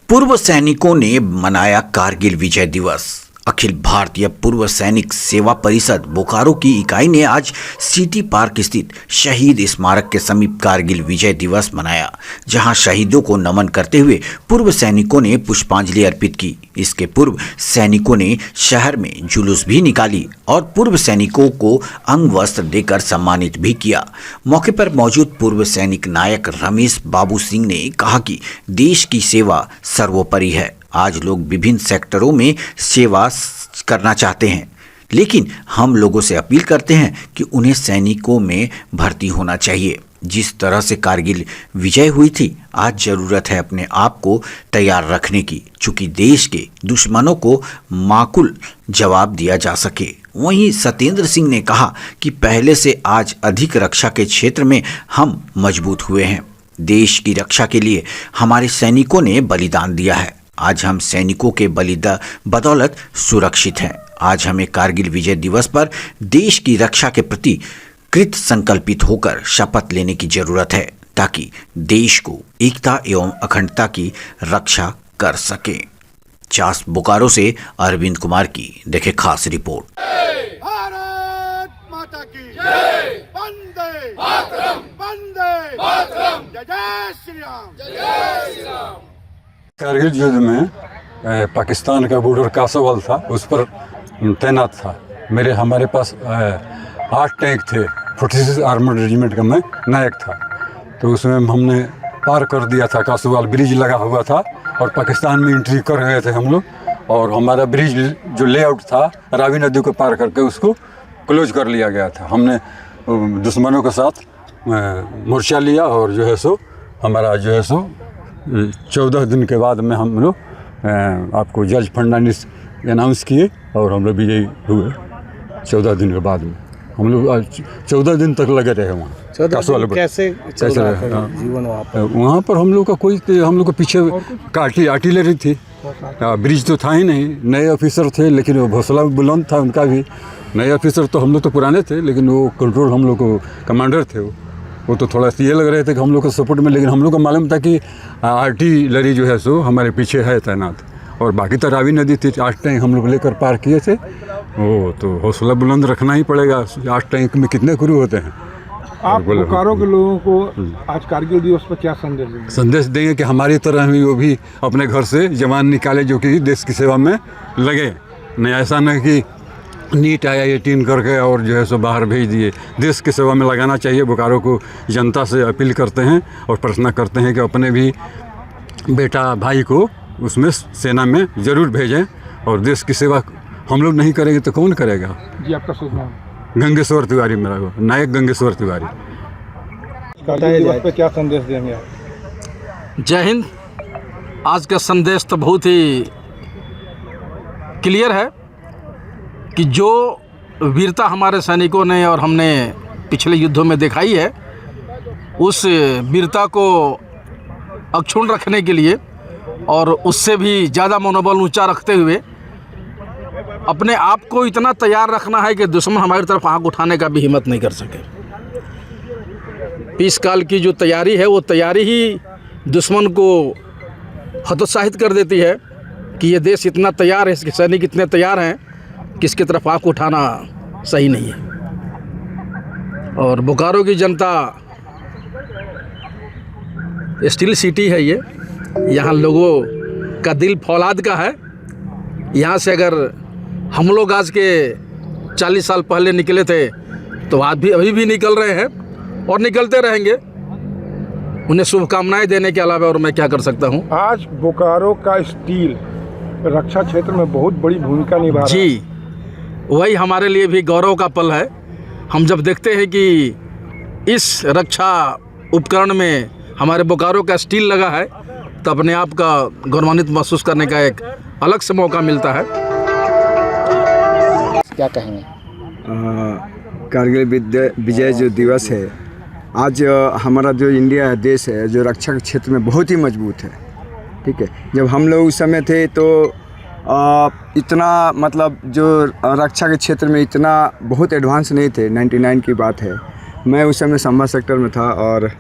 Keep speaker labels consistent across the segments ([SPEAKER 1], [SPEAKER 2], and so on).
[SPEAKER 1] पूर्व सैनिकों ने मनाया कारगिल विजय दिवस। अखिल भारतीय पूर्व सैनिक सेवा परिषद बोकारो की इकाई ने आज सिटी पार्क स्थित शहीद स्मारक के समीप कारगिल विजय दिवस मनाया, जहां शहीदों को नमन करते हुए पूर्व सैनिकों ने पुष्पांजलि अर्पित की। इसके पूर्व सैनिकों ने शहर में जुलूस भी निकाली और पूर्व सैनिकों को अंग वस्त्र देकर सम्मानित भी किया। मौके पर मौजूद पूर्व सैनिक नायक रमेश बाबू सिंह ने कहा कि देश की सेवा सर्वोपरि है। आज लोग विभिन्न सेक्टरों में सेवा करना चाहते हैं, लेकिन हम लोगों से अपील करते हैं कि उन्हें सैनिकों में भर्ती होना चाहिए। जिस तरह से कारगिल विजय हुई थी, आज जरूरत है अपने आप को तैयार रखने की, चूंकि देश के दुश्मनों को माकूल जवाब दिया जा सके। वहीं सत्येंद्र सिंह ने कहा कि पहले से आज अधिक रक्षा के क्षेत्र में हम मजबूत हुए हैं। देश की रक्षा के लिए हमारे सैनिकों ने बलिदान दिया है। आज हम सैनिकों के बदौलत सुरक्षित हैं। आज हमें कारगिल विजय दिवस पर देश की रक्षा के प्रति कृत संकल्पित होकर शपथ लेने की जरूरत है, ताकि देश को एकता एवं अखंडता की रक्षा कर सके। चास बोकारो से अरविंद कुमार की देखे खास रिपोर्ट।
[SPEAKER 2] भारत माता की जय। वंदे मातरम, वंदे मातरम, जय जय श्री राम, जय जय श्री राम।
[SPEAKER 3] कारगिल युद्ध में पाकिस्तान का बॉर्डर कासोवाल था, उस पर तैनात था। हमारे पास 8 टैंक थे। 46 आर्मर्ड रेजिमेंट का मैं नायक था। तो उसमें हमने पार कर दिया था, कासोवाल ब्रिज लगा हुआ था और पाकिस्तान में एंट्री कर गए थे हम लोग। और हमारा ब्रिज जो लेआउट था, रावी नदी को पार करके उसको क्लोज कर लिया गया था। हमने दुश्मनों के साथ मोर्चा लिया और जो है सो हमारा जो है सो 14 दिन के बाद में हम लोग आपको जज फर्नांडिस अनाउंस किए और हम लोग विजयी हुए। 14 दिन के बाद में हम लोग 14 दिन तक लगे रहे वहाँ।
[SPEAKER 4] कैसे चल रहा था जीवन
[SPEAKER 3] वहाँ पर हम लोग का हम लोग को पीछे आर्टिलरी थी। ब्रिज तो था ही नहीं। नए ऑफिसर थे, लेकिन वो हौसला बुलंद था उनका भी। नए ऑफिसर तो हम लोग तो पुराने थे, लेकिन वो कंट्रोल हम लोग को कमांडर थे। वो तो थोड़ा सा ये लग रहे थे कि हम लोग को सपोर्ट में, लेकिन हम लोग को मालूम था कि आर्टिलरी जो है सो हमारे पीछे है तैनात। और बाकी तो रावी नदी थी, 8 टैंक हम लोग लेकर पार किए थे। वो तो हौसला बुलंद रखना ही पड़ेगा। 8 टैंक में कितने क्रू होते हैं।
[SPEAKER 4] आप बोकारो के लोगों को आज कारगिल दिवस पर क्या संदेश देंगे?
[SPEAKER 3] संदेश देंगे कि हमारी तरह ही वो भी अपने घर से जवान निकाले, जो कि देश की सेवा में लगे। नहीं ऐसा नहीं कि नीट IIT करके और जो है सो बाहर भेज दिए। देश की सेवा में लगाना चाहिए। बोकारो को जनता से अपील करते हैं और प्रार्थना करते हैं कि अपने भी बेटा भाई को उसमें सेना में ज़रूर भेजें। और देश की सेवा हम लोग नहीं करेंगे तो कौन करेगा?
[SPEAKER 4] जी, आपका शुभ नाम?
[SPEAKER 3] गंगेश्वर तिवारी, मेरा नायक गंगेश्वर तिवारी।
[SPEAKER 4] कारगिल दिवस पर क्या संदेश देंगे आप?
[SPEAKER 5] जय हिंद। आज का संदेश तो बहुत ही क्लियर है कि जो वीरता हमारे सैनिकों ने और हमने पिछले युद्धों में दिखाई है, उस वीरता को अक्षुण्ण रखने के लिए और उससे भी ज़्यादा मनोबल ऊंचा रखते हुए अपने आप को इतना तैयार रखना है कि दुश्मन हमारी तरफ आँख उठाने का भी हिम्मत नहीं कर सके। पीस काल की जो तैयारी है, वो तैयारी ही दुश्मन को हतोत्साहित कर देती है कि ये देश इतना तैयार है, इसके सैनिक इतने तैयार हैं, किसकी तरफ आँख उठाना सही नहीं है। और बोकारो की जनता स्टील सिटी है ये। यहाँ लोगों का दिल फौलाद का है। यहाँ से अगर हम लोग आज के 40 साल पहले निकले थे तो आज भी अभी भी निकल रहे हैं और निकलते रहेंगे। उन्हें शुभकामनाएं देने के अलावा और मैं क्या कर सकता हूँ।
[SPEAKER 4] आज बोकारो का स्टील रक्षा क्षेत्र में बहुत बड़ी भूमिका निभा रहा है।
[SPEAKER 5] जी, वही हमारे लिए भी गौरव का पल है। हम जब देखते हैं कि इस रक्षा उपकरण में हमारे बोकारो का स्टील लगा है, तो अपने आप का गौरवान्वित महसूस करने का एक अलग से मौका मिलता है।
[SPEAKER 6] क्या कहेंगे?
[SPEAKER 7] कारगिल विजय जो दिवस है, आज हमारा जो इंडिया है, देश है, जो रक्षा के क्षेत्र में बहुत ही मजबूत है। ठीक है, जब हम लोग उस समय थे तो इतना मतलब जो रक्षा के क्षेत्र में इतना बहुत एडवांस नहीं थे। 99 की बात है। मैं उस समय संभा सेक्टर में था और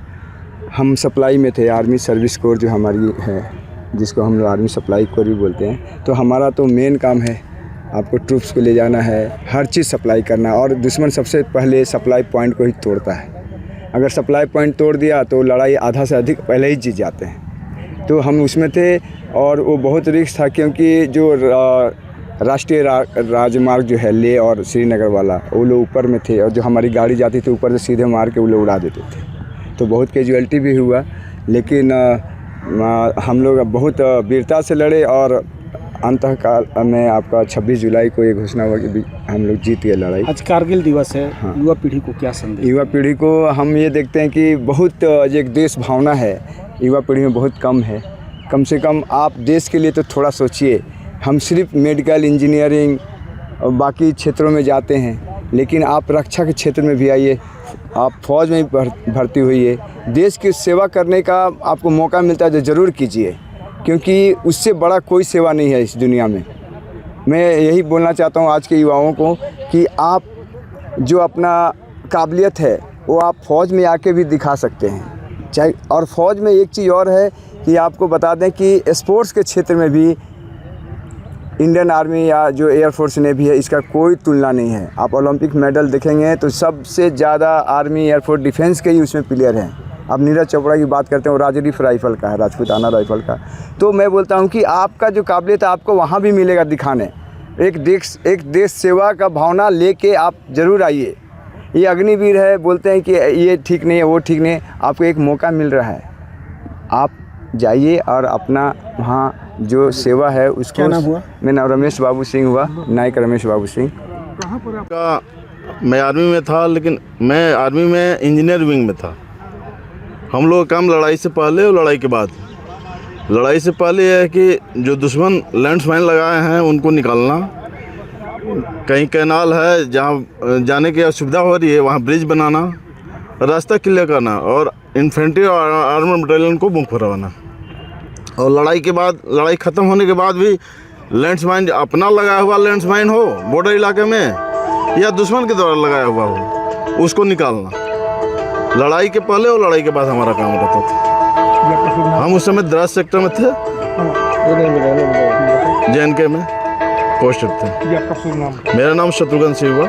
[SPEAKER 7] हम सप्लाई में थे। आर्मी सर्विस कोर जो हमारी है जिसको हम लोग आर्मी सप्लाई कोर भी बोलते हैं। तो हमारा तो मेन काम है, आपको ट्रूप्स को ले जाना है, हर चीज़ सप्लाई करना है। और दुश्मन सबसे पहले सप्लाई पॉइंट को ही तोड़ता है। अगर सप्लाई पॉइंट तोड़ दिया तो लड़ाई आधा से अधिक पहले ही जीत जाते हैं। तो हम उसमें थे और वो बहुत रिस्क था, क्योंकि जो राष्ट्रीय राजमार्ग जो है लेह और श्रीनगर वाला, वो लोग ऊपर में थे और जो हमारी गाड़ी जाती थी ऊपर से सीधे मार के वो लोग उड़ा देते थे। तो बहुत कैजुअल्टी भी हुआ, लेकिन हम लोग बहुत वीरता से लड़े और अंतकाल में आपका 26 जुलाई को ये घोषणा हुआ कि हम लोग जीत गए लड़ाई।
[SPEAKER 6] आज कारगिल दिवस है।
[SPEAKER 7] हाँ।
[SPEAKER 6] युवा पीढ़ी को क्या संदेश?
[SPEAKER 7] युवा पीढ़ी को हम ये देखते हैं कि बहुत एक देश भावना है युवा पीढ़ी में बहुत कम है। कम से कम आप देश के लिए तो थोड़ा सोचिए। हम सिर्फ मेडिकल इंजीनियरिंग और बाकी क्षेत्रों में जाते हैं, लेकिन आप रक्षा के क्षेत्र में भी आइए, आप फौज में भी भर्ती हुई, देश की सेवा करने का आपको मौका मिलता है तो ज़रूर कीजिए, क्योंकि उससे बड़ा कोई सेवा नहीं है इस दुनिया में। मैं यही बोलना चाहता हूँ आज के युवाओं को कि आप जो अपना काबिलियत है वो आप फ़ौज में आके भी दिखा सकते हैं। चाहे और फ़ौज में एक चीज़ और है कि आपको बता दें कि स्पोर्ट्स के क्षेत्र में भी इंडियन आर्मी या जो एयरफोर्स नेवी है इसका कोई तुलना नहीं है। आप ओलंपिक मेडल देखेंगे तो सबसे ज़्यादा आर्मी एयरफोर्स डिफेंस के ही उसमें प्लेयर हैं। अब नीरज चोपड़ा की बात करते हैं, वो राजरीफ राइफल का है, राजपूताना राइफल का। तो मैं बोलता हूँ कि आपका जो काबिलियत है आपको वहाँ भी मिलेगा दिखाने। एक देश सेवा का भावना लेके आप ज़रूर आइए। ये अग्निवीर है, बोलते हैं कि ये ठीक नहीं है वो ठीक नहीं है, आपको एक मौका मिल रहा है, आप जाइए और अपना वहाँ जो सेवा है उसको।
[SPEAKER 6] क्या नाम हुआ?
[SPEAKER 7] मेरा नाम रमेश बाबू सिंह हुआ, नायक रमेश बाबू सिंह।
[SPEAKER 8] मैं आर्मी में था, लेकिन मैं आर्मी में इंजीनियर विंग में था। हम लोग का काम लड़ाई से पहले और लड़ाई के बाद। लड़ाई से पहले यह है कि जो दुश्मन लैंड्समाइन लगाए हैं उनको निकालना, कहीं कैनाल है जहाँ जाने की असुविधा हो रही है वहाँ ब्रिज बनाना, रास्ता क्लियर करना और इन्फेंट्री और आर्मर बटालियन को मुख करवाना। और लड़ाई के बाद, लड़ाई ख़त्म होने के बाद भी लैंड्समाइन अपना लगाया हुआ लैंड्समाइन हो बॉर्डर इलाके में या दुश्मन के द्वारा लगाया हुआ हो, उसको निकालना। लड़ाई के पहले और लड़ाई के बाद हमारा काम रहता था। हम उस समय द्रास सेक्टर में थे, JNK में पोस्टेड थे। मेरा नाम शत्रुघ्न सिंह हुआ।